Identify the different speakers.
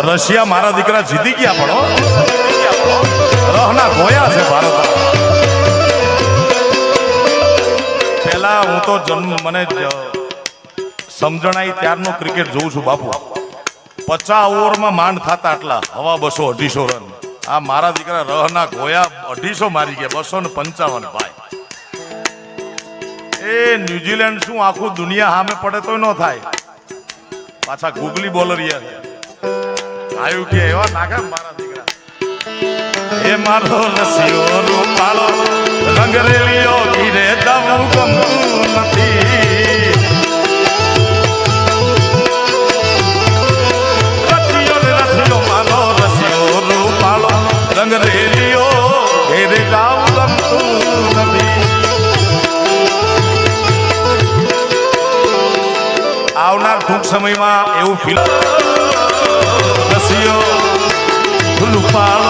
Speaker 1: Russia મારા દીકરા જીતી ગયા પણ રહના ગોયા છે ભારત. પેલા હું તો મને સમજણાઈ ત્યારનો ક્રિકેટ જોઉં છું બાપુ. 50 ઓવરમાં માંડ થતા આટલા હવા 200-250 રન. આ મારા દીકરા રહના ગોયા 250 મારી ગયા. 255 ભાઈ. એ ન્યુઝીલેન્ડ શું આખું દુનિયા સામે પડે તો ન થાય. પાછા ગુગલી બોલર યાર આવ્યું કે એવા નાખે મારા દીકરા. એ મારો રસિયો રૂપાળો રંગરેલિયો ઘીરે દવું ગમતું નથી. રસિયો મારો રસિયો રૂપાળો રંગરેલિયો ઘેરે ગાવું ગમતું નથી. આવનાર ટૂંક સમયમાં એવું ફિલ્મ રસિયો રૂપાળો